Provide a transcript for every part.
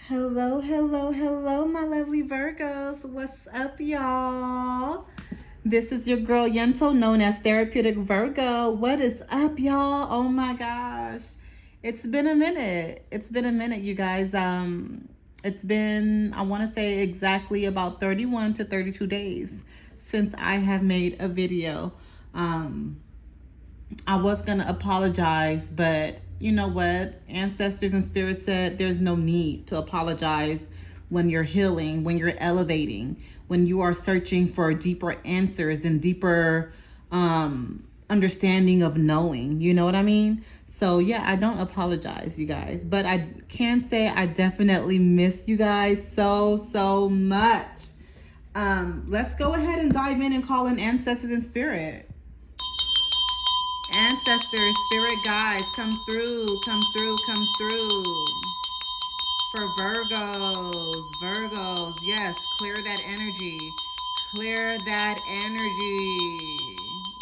Hello, hello, hello, my lovely Virgos. What's up, y'all? This is your girl Yento, known as Therapeutic Virgo. What is up, y'all? Oh my gosh. It's been a minute. It's been a minute, you guys. It's been, I want to say exactly about 31 to 32 days since I have made a video. I was going to apologize, but you know what? Ancestors and spirits said there's no need to apologize when you're healing, when you're elevating, when you are searching for deeper answers and deeper understanding of knowing. You know what I mean? So, yeah, I don't apologize, you guys. But I can say I definitely miss you guys so much. Let's go ahead and dive in and call in ancestors and spirit. Ancestors, spirit guides, come through, come through, come through. For Virgos, yes, clear that energy. Clear that energy.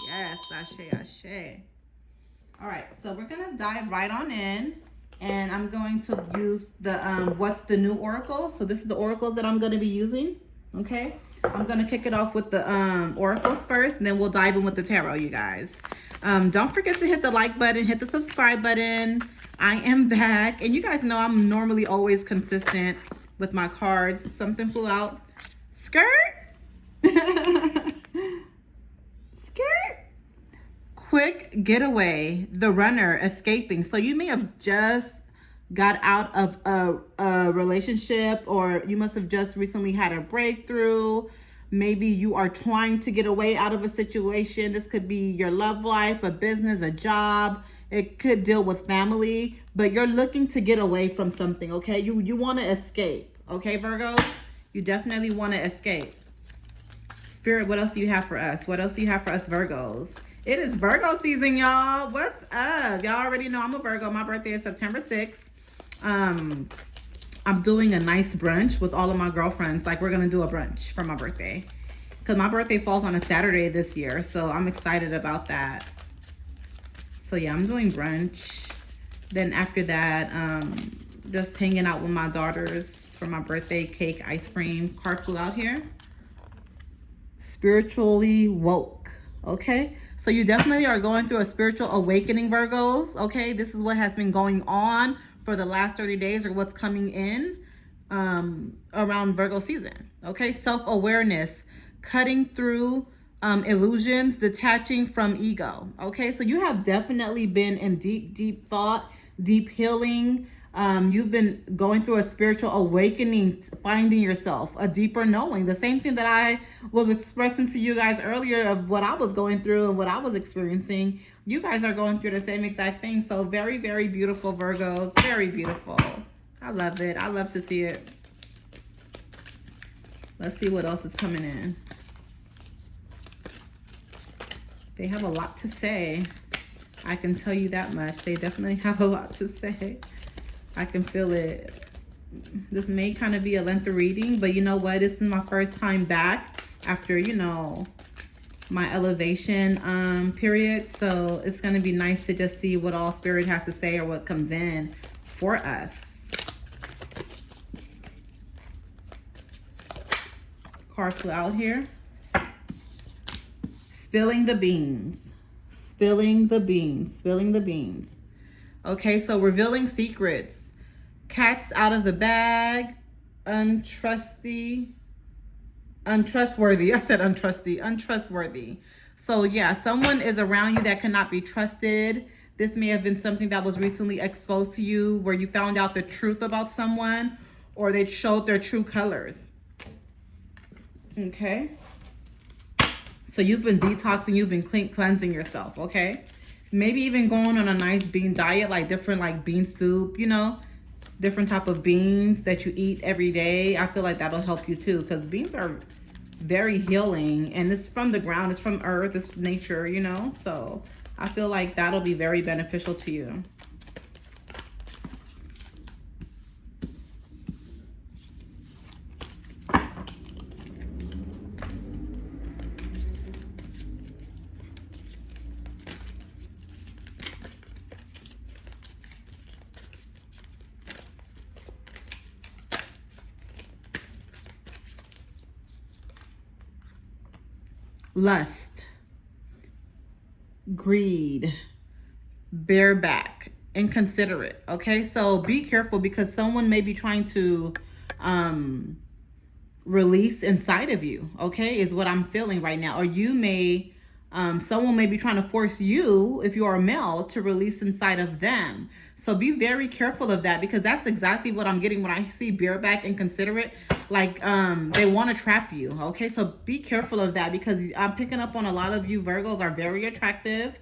Yes, ashe. All right, so we're gonna dive right on in, and I'm going to use the what's the new oracle. So this is the oracles that I'm gonna be using. Okay, I'm gonna kick it off with the oracles first, and then we'll dive in with the tarot, you guys. Don't forget to hit the like button, hit the subscribe button. I am back, and you guys know I'm normally always consistent with my cards. Something flew out. Skirt. Skirt. Quick getaway. The runner escaping. So you may have just got out of a relationship, or you must have just recently had a breakthrough. Maybe you are trying to get away out of a situation. This could be your love life, a business, a job. It could deal with family, but you're looking to get away from something, okay? You want to escape, okay, Virgos? You definitely want to escape. Spirit, what else do you have for us? What else do you have for us, Virgos? It is Virgo season, y'all. What's up? Y'all already know I'm a Virgo. My birthday is September 6th. I'm doing a nice brunch with all of my girlfriends. Like, we're gonna do a brunch for my birthday, because my birthday falls on a Saturday this year, so I'm excited about that. So yeah, I'm doing brunch. Then after that, just hanging out with my daughters for my birthday, cake, ice cream. Card flew out here. Spiritually woke. Okay, so you definitely are going through a spiritual awakening, Virgos. Okay, this is what has been going on for the last 30 days, or what's coming in around Virgo season. Okay, self-awareness, cutting through illusions, detaching from ego. Okay, so you have definitely been in deep thought, deep healing. You've been going through a spiritual awakening, finding yourself, a deeper knowing. The same thing that I was expressing to you guys earlier of what I was going through and what I was experiencing. You guys are going through the same exact thing. So very, very beautiful, Virgos. Very beautiful. I love it. I love to see it. Let's see what else is coming in. They have a lot to say. I can tell you that much. They definitely have a lot to say. I can feel it. This may kind of be a lengthy reading, but you know what? This is my first time back after, you know, my elevation period. So it's going to be nice to just see what all Spirit has to say, or what comes in for us. Card flew out here. Spilling the beans. Spilling the beans. Spilling the beans. Okay, so revealing secrets. Cats out of the bag. Untrustworthy. I said untrustworthy. So yeah, someone is around you that cannot be trusted. This may have been something that was recently exposed to you, where you found out the truth about someone, or they showed their true colors. Okay. So you've been detoxing, you've been cleansing yourself, okay? Maybe even going on a nice bean diet, like different, like bean soup, you know, different type of beans that you eat every day. I feel like that'll help you too, because beans are very healing, and it's from the ground, it's from earth, it's nature, you know? So I feel like that'll be very beneficial to you. lust, greed, bareback, inconsiderate. Okay, so be careful because someone may be trying to release inside of you. Okay, is what I'm feeling right now. Or you may, someone may be trying to force you, if you are a male, to release inside of them. So be very careful of that, because that's exactly what I'm getting when I see bareback and considerate. Like they want to trap you. Okay, so be careful of that, because I'm picking up on a lot of you Virgos are very attractive,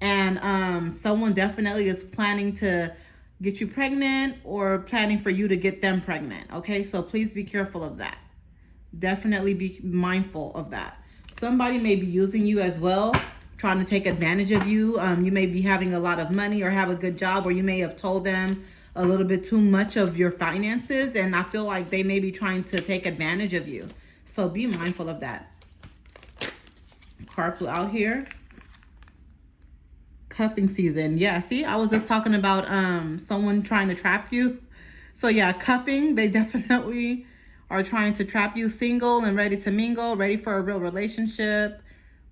and someone definitely is planning to get you pregnant or planning for you to get them pregnant. Okay, so please be careful of that. Definitely be mindful of that. Somebody may be using you as well, trying to take advantage of you. You may be having a lot of money or have a good job, or you may have told them a little bit too much of your finances, and I feel like they may be trying to take advantage of you. So be mindful of that. Card flew out here. Cuffing season. Yeah, see, I was just talking about someone trying to trap you. So yeah, cuffing, they definitely are trying to trap you. Single and ready to mingle, ready for a real relationship,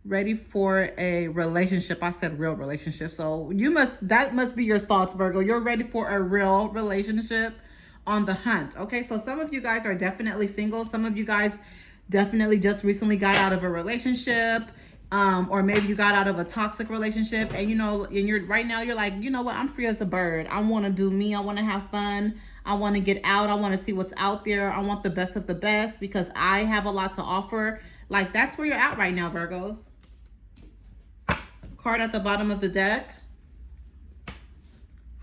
ready for a relationship. I said real relationship. So that must be your thoughts, Virgo. You're ready for a real relationship, on the hunt. Okay, so some of you guys are definitely single. Some of you guys definitely just recently got out of a relationship. Or maybe you got out of a toxic relationship, and you're right now, you're like, you know what, I'm free as a bird. I want to do me. I want to have fun. I want to get out. I want to see what's out there. I want the best of the best because I have a lot to offer. Like, that's where you're at right now, Virgos. Card at the bottom of the deck.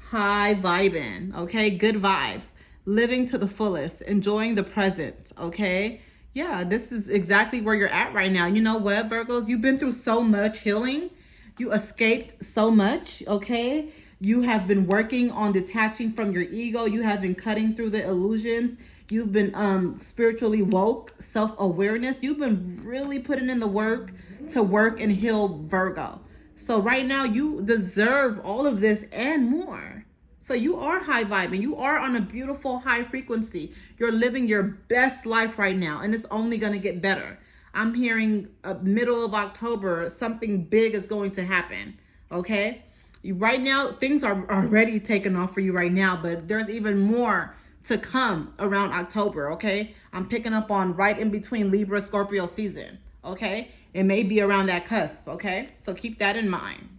High vibing, okay? Good vibes. Living to the fullest. Enjoying the present, okay? Yeah, this is exactly where you're at right now. You know what, Virgos? You've been through so much healing. You escaped so much, okay? You have been working on detaching from your ego. You have been cutting through the illusions. You've been spiritually woke, self-awareness. You've been really putting in the work to work and heal, Virgo. So right now, you deserve all of this and more. So you are high vibing. You are on a beautiful high frequency. You're living your best life right now, and it's only going to get better. I'm hearing middle of October, something big is going to happen, okay? Right now, things are already taking off for you right now, but there's even more to come around October, okay? I'm picking up on right in between Libra, Scorpio season, okay? It may be around that cusp, okay? So keep that in mind.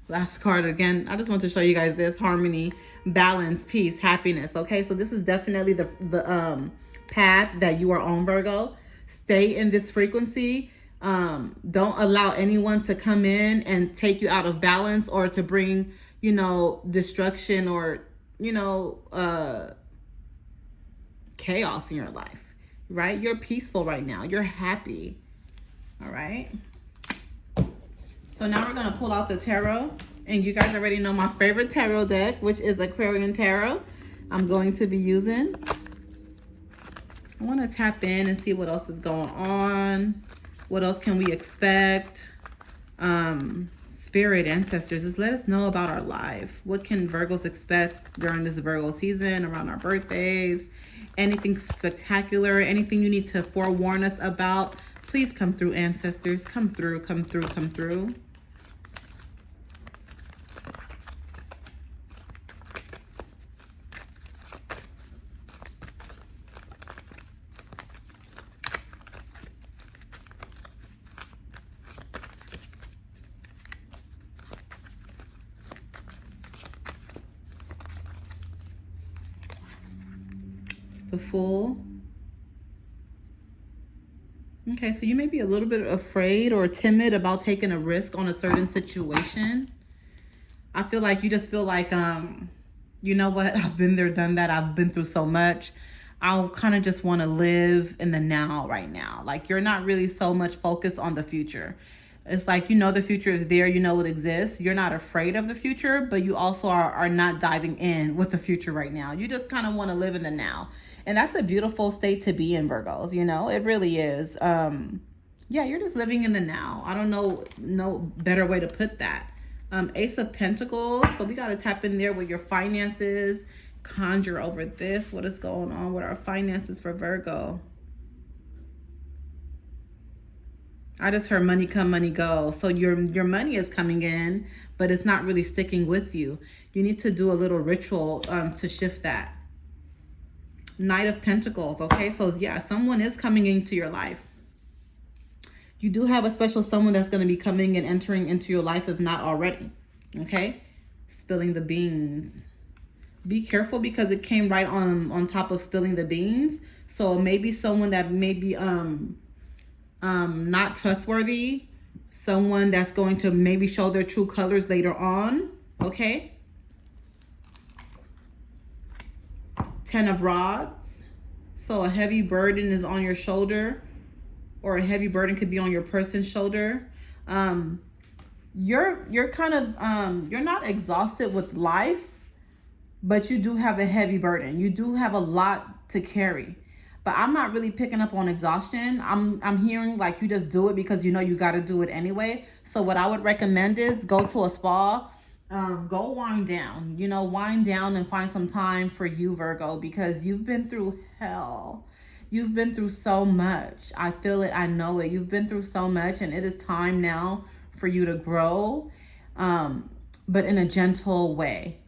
Last card again. I just want to show you guys this: harmony, balance, peace, happiness. Okay, so this is definitely the path that you are on, Virgo. Stay in this frequency. Don't allow anyone to come in and take you out of balance, or to bring, destruction, or, chaos in your life, right? You're peaceful right now. You're happy. All right. So now we're going to pull out the tarot, and you guys already know my favorite tarot deck, which is Aquarian Tarot. I'm going to be using. I want to tap in and see what else is going on. What else can we expect? Spirit, ancestors, just let us know about our life. What can Virgos expect during this Virgo season, around our birthdays? Anything spectacular? Anything you need to forewarn us about? Please come through, ancestors. Come through, come through, come through. The Fool. Okay, so you may be a little bit afraid or timid about taking a risk on a certain situation. I feel like you just feel like, you know what, I've been there, done that. I've been through so much. I kind of just want to live in the now right now. Like, you're not really so much focused on the future. It's like, the future is there, it exists. You're not afraid of the future, but you also are not diving in with the future right now. You just kind of want to live in the now. And that's a beautiful state to be in, Virgos, it really is. Yeah, you're just living in the now. I don't know no better way to put that. Ace of Pentacles. So we got to tap in there with your finances. Conjure over this. What is going on with our finances for Virgo? I just heard money come, money go. So your money is coming in, but it's not really sticking with you. You need to do a little ritual to shift that. Knight of Pentacles, okay? So yeah, someone is coming into your life. You do have a special someone that's going to be coming and entering into your life, if not already, okay? Spilling the beans. Be careful because it came right on top of spilling the beans. So maybe someone that may be not trustworthy, someone that's going to maybe show their true colors later on, okay? 10 of Rods. So a heavy burden is on your shoulder, or a heavy burden could be on your person's shoulder. You're kind of you're not exhausted with life, but you do have a heavy burden. You do have a lot to carry. But I'm not really picking up on exhaustion. I'm hearing like you just do it because you know you got to do it anyway. So what I would recommend is go to a spa, go wind down. You know, wind down and find some time for you, Virgo, because you've been through hell. You've been through so much. I feel it. I know it. You've been through so much, and it is time now for you to grow, but in a gentle way.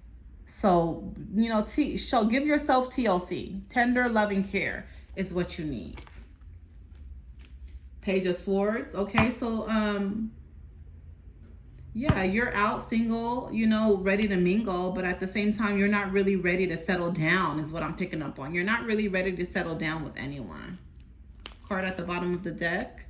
So, you know, give yourself TLC, tender, loving care is what you need. Page of Swords. Okay, so yeah, you're out single, you know, ready to mingle, but at the same time, you're not really ready to settle down is what I'm picking up on. You're not really ready to settle down with anyone. Card at the bottom of the deck.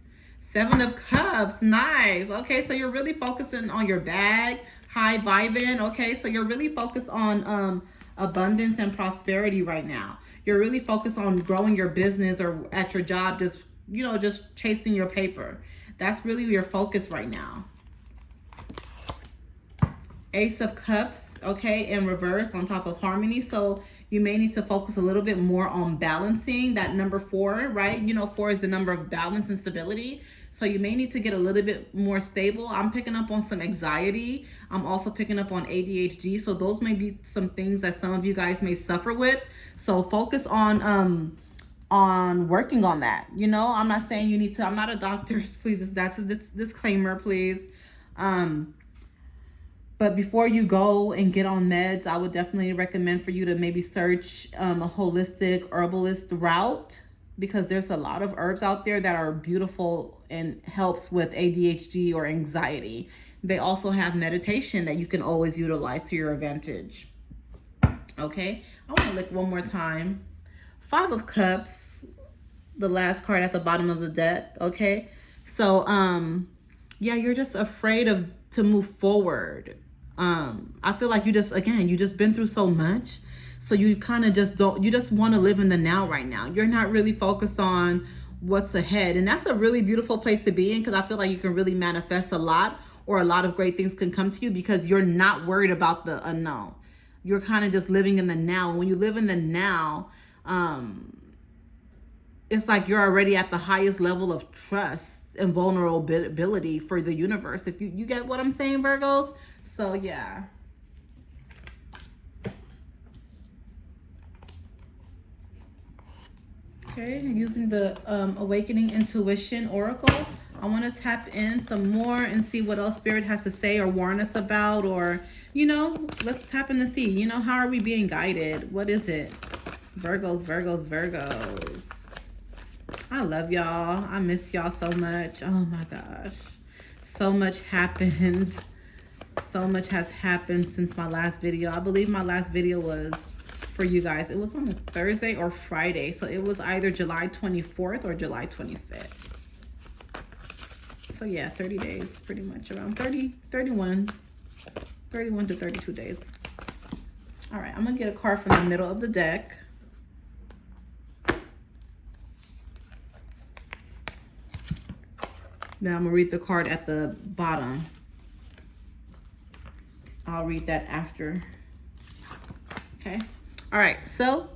7 of Cups. Nice. Okay, so you're really focusing on your bag, high vibing. Okay, so you're really focused on abundance and prosperity right now. You're really focused on growing your business or at your job, just, you know, just chasing your paper. That's really your focus right now. Ace of Cups, okay, in reverse on top of Harmony. So you may need to focus a little bit more on balancing that number 4, right? You know, 4 is the number of balance and stability. So you may need to get a little bit more stable. I'm picking up on some anxiety. I'm also picking up on ADHD. So those may be some things that some of you guys may suffer with. So focus on working on that. You know, I'm not saying you need to, I'm not a doctor, please. That's a disclaimer, please. But before you go and get on meds, I would definitely recommend for you to maybe search a holistic herbalist route, because there's a lot of herbs out there that are beautiful and helps with ADHD or anxiety. They also have meditation that you can always utilize to your advantage. Okay, I want to look one more time. 5 of Cups, the last card at the bottom of the deck. Okay, so yeah, you're just afraid to move forward. I feel like you just been through so much. So you kind of you just want to live in the now right now. You're not really focused on what's ahead. And that's a really beautiful place to be in, because I feel like you can really manifest a lot, or a lot of great things can come to you because you're not worried about the unknown. You're kind of just living in the now. When you live in the now, it's like you're already at the highest level of trust and vulnerability for the universe. If you get what I'm saying, Virgos? So yeah. Okay, using the Awakening Intuition Oracle, I want to tap in some more and see what else Spirit has to say or warn us about, or, you know, let's tap in to see, you know, how are we being guided? What is it? Virgos, Virgos, Virgos. I love y'all. I miss y'all so much. Oh my gosh. So much happened. So much has happened since my last video. I believe my last video was, for you guys, it was on a Thursday or Friday. So it was either July 24th or July 25th. So yeah, 30 days, pretty much around 31 to 32 days. All right, I'm gonna get a card from the middle of the deck. Then I'm gonna read the card at the bottom. I'll read that after. Okay. All right, so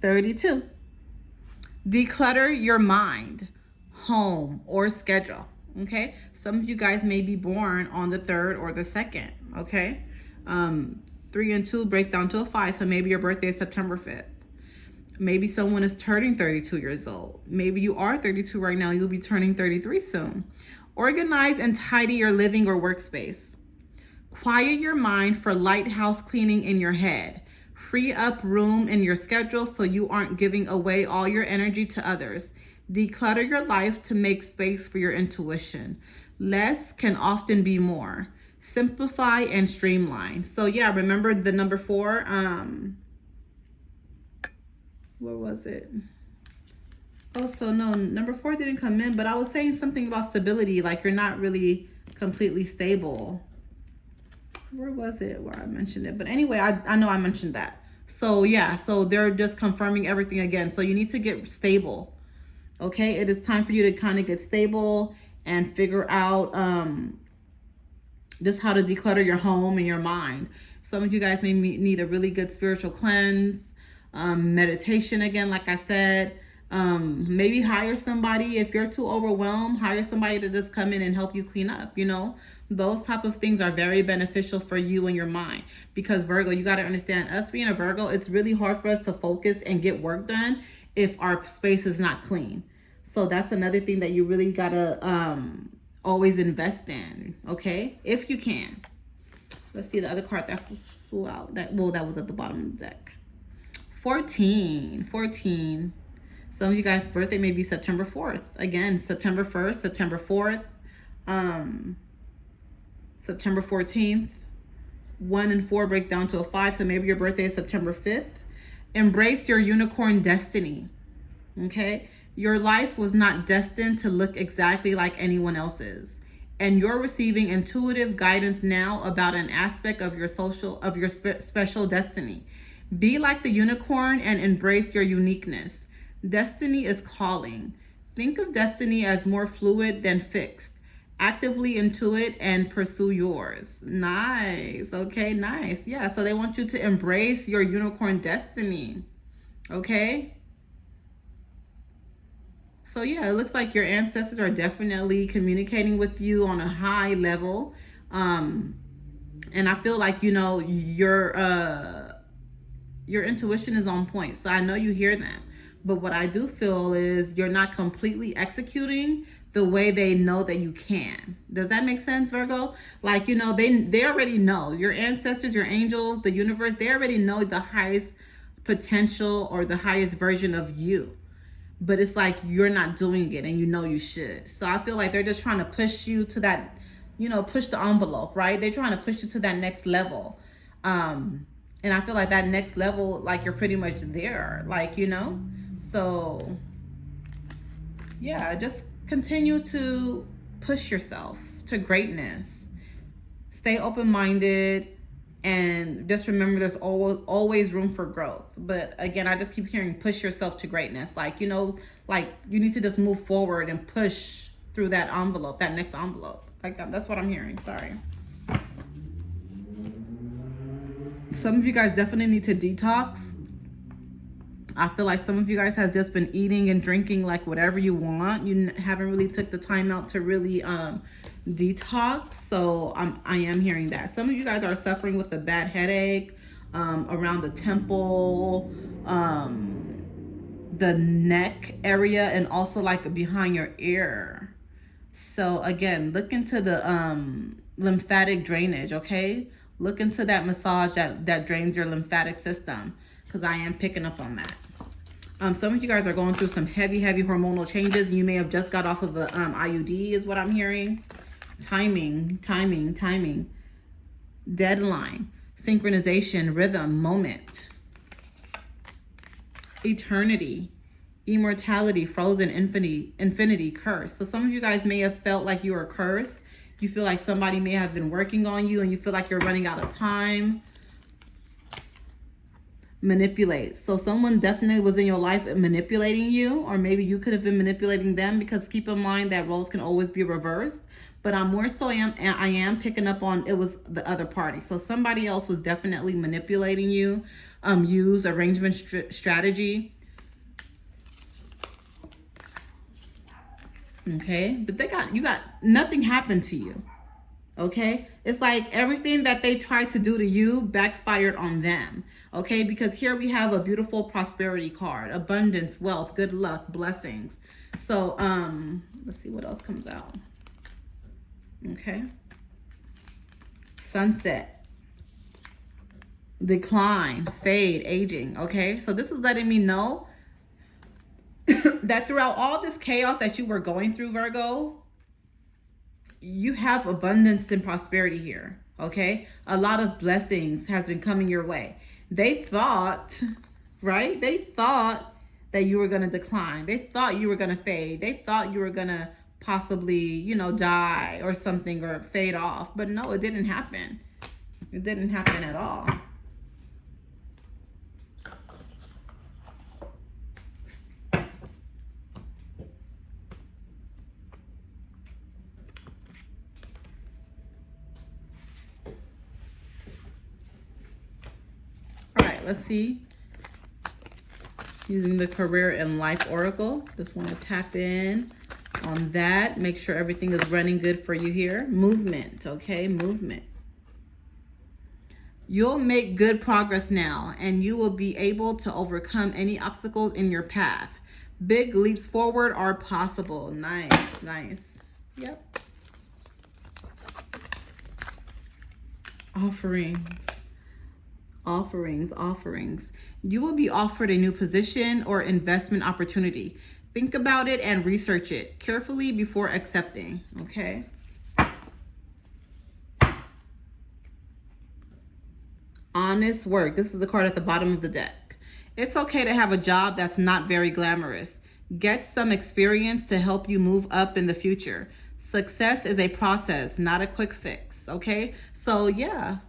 32. Declutter your mind, home, or schedule. Okay. Some of you guys may be born on the 3rd or the 2nd. Okay. 3 and 2 breaks down to a 5. So maybe your birthday is September 5th. Maybe someone is turning 32 years old. Maybe you are 32 right now. You'll be turning 33 soon. Organize and tidy your living or workspace. Quiet your mind for light house cleaning in your head. Free up room in your schedule so you aren't giving away all your energy to others. Declutter your life to make space for your intuition. Less can often be more. Simplify and streamline. So yeah, remember the number 4, what was it? Oh, so no, number 4 didn't come in, but I was saying something about stability, like you're not really completely stable. Where was it where I mentioned it? But anyway, I know I mentioned that. So yeah, so they're just confirming everything again. So you need to get stable. Okay, it is time for you to kind of get stable and figure out just how to declutter your home and your mind. Some of you guys may need a really good spiritual cleanse, meditation again, like I said. Maybe hire somebody. If you're too overwhelmed, hire somebody to just come in and help you clean up. You know, those type of things are very beneficial for you and your mind, because Virgo, you got to understand, us being a Virgo, it's really hard for us to focus and get work done if our space is not clean. So that's another thing that you really got to always invest in, okay, if you can. Let's see the other card that flew out. That was at the bottom of the deck. 14. Some of you guys' birthday may be September 4th. Again, September 1st, September 4th, September 14th. 1 and 4 break down to a 5, so maybe your birthday is September 5th. Embrace your unicorn destiny, okay? Your life was not destined to look exactly like anyone else's, and you're receiving intuitive guidance now about an aspect of your special destiny. Be like the unicorn and embrace your uniqueness. Destiny is calling. Think of destiny as more fluid than fixed. Actively intuit and pursue yours. Nice. Okay, nice. Yeah, so they want you to embrace your unicorn destiny. Okay? So yeah, it looks like your ancestors are definitely communicating with you on a high level. And I feel like, you know, your intuition is on point. So I know you hear them. But what I do feel is you're not completely executing the way they know that you can. Does that make sense, Virgo? Like, you know, they already know. Your ancestors, your angels, the universe, they already know the highest potential or the highest version of you. But it's like you're not doing it and you know you should. So I feel like they're just trying to push you to that, you know, push the envelope, right? They're trying to push you to that next level. And I feel like that next level, like you're pretty much there, like, you know? So yeah, just continue to push yourself to greatness. Stay open-minded, and just remember there's always room for growth. But again, I just keep hearing push yourself to greatness. Like, you know, like you need to just move forward and push through that envelope, that next envelope. Like that's what I'm hearing. Sorry. Some of you guys definitely need to detox. I feel like some of you guys has just been eating and drinking like whatever you want. You haven't really took the time out to really detox. So I am hearing that. Some of you guys are suffering with a bad headache around the temple, the neck area, and also like behind your ear. So again, look into the lymphatic drainage, okay? Look into that massage that drains your lymphatic system, because I am picking up on that. Some of you guys are going through some heavy hormonal changes. You may have just got off of the IUD is what I'm hearing. Timing. Deadline, synchronization, rhythm, moment. Eternity, immortality, frozen, infinity, curse. So some of you guys may have felt like you were cursed. You feel like somebody may have been working on you and you feel like you're running out of time. Manipulate. So someone definitely was in your life manipulating you, or maybe you could have been manipulating them, because keep in mind that roles can always be reversed. But I'm more so I am picking up on it was the other party. So somebody else was definitely manipulating you. Use arrangement strategy. Okay, but you got nothing happened to you. Okay, it's like everything that they tried to do to you backfired on them. Okay, because here we have a beautiful prosperity card, abundance, wealth, good luck, blessings. So let's see what else comes out. Okay, sunset, decline, fade, aging. Okay, so this is letting me know that throughout all this chaos that you were going through, Virgo, you have abundance and prosperity here. Okay, a lot of blessings has been coming your way. They thought, right, they thought that you were going to decline. They thought you were going to fade. They thought you were going to possibly, you know, die or something, or fade off. But no, it didn't happen. It didn't happen at all. All right, let's see. Using the career and life oracle. Just want to tap in on that. Make sure everything is running good for you here. Movement, okay? Movement. You'll make good progress now, and you will be able to overcome any obstacles in your path. Big leaps forward are possible. Nice, nice. Yep. Offerings. Offerings. You will be offered a new position or investment opportunity. Think about it and research it carefully before accepting, okay? Honest work. This is the card at the bottom of the deck. It's okay to have a job that's not very glamorous. Get some experience to help you move up in the future. Success is a process, not a quick fix, okay? So yeah.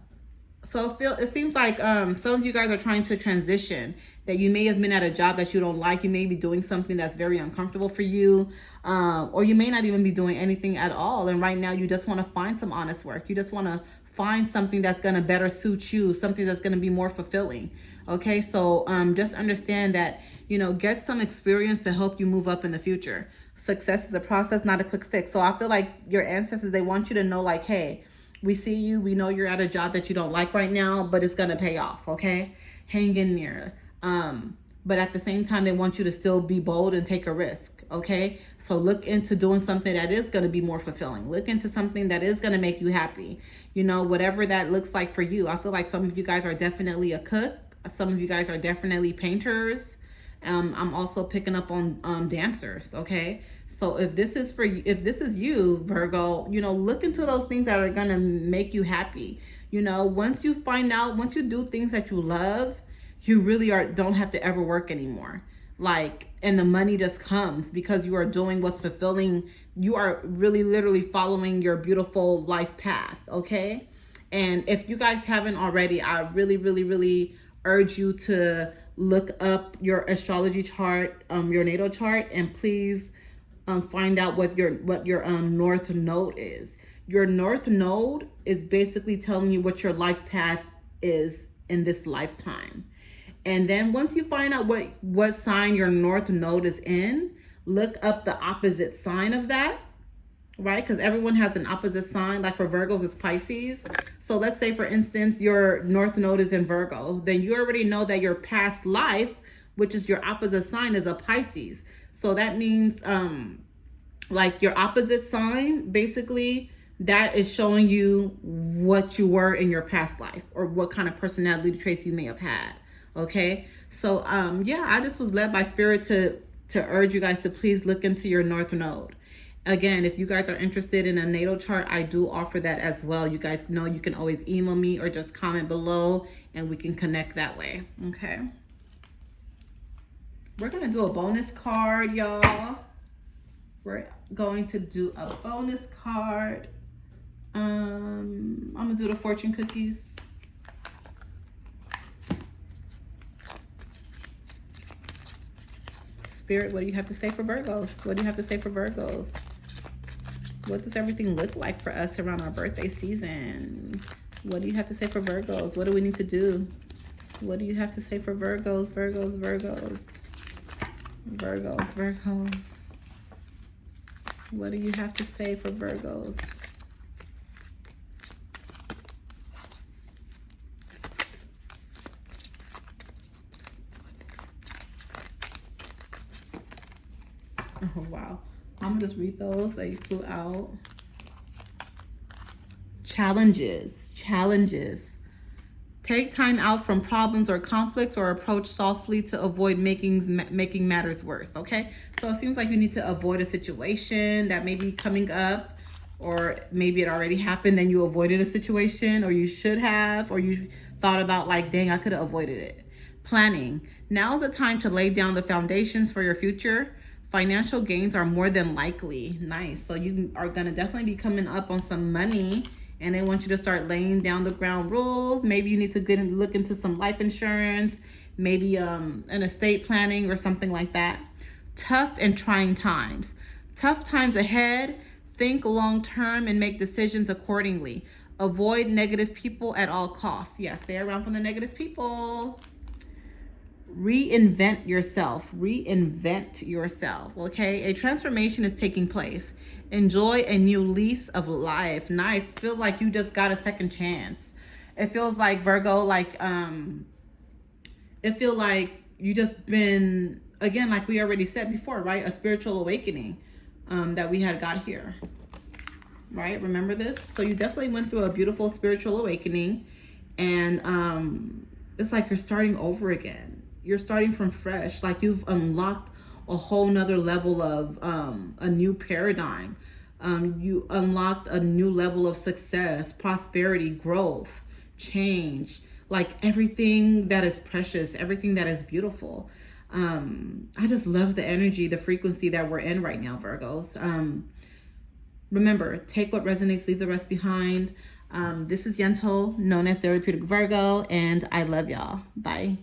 So it seems like some of you guys are trying to transition, that you may have been at a job that you don't like. You may be doing something that's very uncomfortable for you, or you may not even be doing anything at all. And right now you just want to find some honest work. You just want to find something that's going to better suit you, something that's going to be more fulfilling. Okay, so just understand that, you know, get some experience to help you move up in the future. Success is a process, not a quick fix. So I feel like your ancestors, they want you to know, like, hey, we see you. We know you're at a job that you don't like right now, but it's going to pay off, okay? Hang in there. But at the same time, they want you to still be bold and take a risk, okay? So look into doing something that is going to be more fulfilling. Look into something that is going to make you happy. You know, whatever that looks like for you. I feel like some of you guys are definitely a cook. Some of you guys are definitely painters. I'm also picking up on dancers, okay? So if this is for you, if this is you, Virgo, you know, look into those things that are going to make you happy. You know, once you find out, once you do things that you love, you really don't have to ever work anymore. Like, and the money just comes because you are doing what's fulfilling. You are really literally following your beautiful life path, okay? And if you guys haven't already, I really urge you to look up your astrology chart, your natal chart, and please find out what your north node is. Your north node is basically telling you what your life path is in this lifetime. And then once you find out what sign your north node is in, look up the opposite sign of that, right? Because everyone has an opposite sign. Like for Virgos, it's Pisces. So let's say, for instance, your north node is in Virgo. Then you already know that your past life, which is your opposite sign, is a Pisces. So that means like your opposite sign, basically, that is showing you what you were in your past life or what kind of personality traits you may have had. Okay, so yeah, I just was led by spirit to urge you guys to please look into your north node. Again, if you guys are interested in a natal chart, I do offer that as well. You guys know you can always email me or just comment below and we can connect that way. Okay, we're gonna do a bonus card, y'all. We're going to do a bonus card. I'm gonna do the fortune cookies. Spirit, what do you have to say for Virgos? What do you have to say for Virgos? What does everything look like for us around our birthday season? What do you have to say for Virgos? What do we need to do? What do you have to say for Virgos, Virgos, Virgos? Virgos, Virgos. What do you have to say for Virgos? Oh, wow. I'm gonna just read those. They flew out. Challenges. Take time out from problems or conflicts, or approach softly to avoid making matters worse. Okay, so it seems like you need to avoid a situation that may be coming up, or maybe it already happened and you avoided a situation, or you should have, or you thought about like, dang, I could have avoided it. Planning. Now is the time to lay down the foundations for your future. Financial gains are more than likely. Nice. So you are going to definitely be coming up on some money, and they want you to start laying down the ground rules. Maybe you need to look into some life insurance, maybe an estate planning or something like that. Tough and trying times. Tough times ahead. Think long term and make decisions accordingly. Avoid negative people at all costs. Yeah, stay around from the negative people. Reinvent yourself. Okay, a transformation is taking place. Enjoy a new lease of life. Nice. Feels like you just got a second chance. It feels like, Virgo, like it feels like you just been, again, like we already said before, right? A spiritual awakening that we had got here, right? Remember this? So you definitely went through a beautiful spiritual awakening, and it's like you're starting over again. You're starting from fresh, like you've unlocked a whole nother level of a new paradigm. You unlocked a new level of success, prosperity, growth, change, like everything that is precious, everything that is beautiful. I just love the energy, the frequency that we're in right now, Virgos. Remember, take what resonates, leave the rest behind. This is Yentl, known as Therapeutic Virgo, and I love y'all. Bye.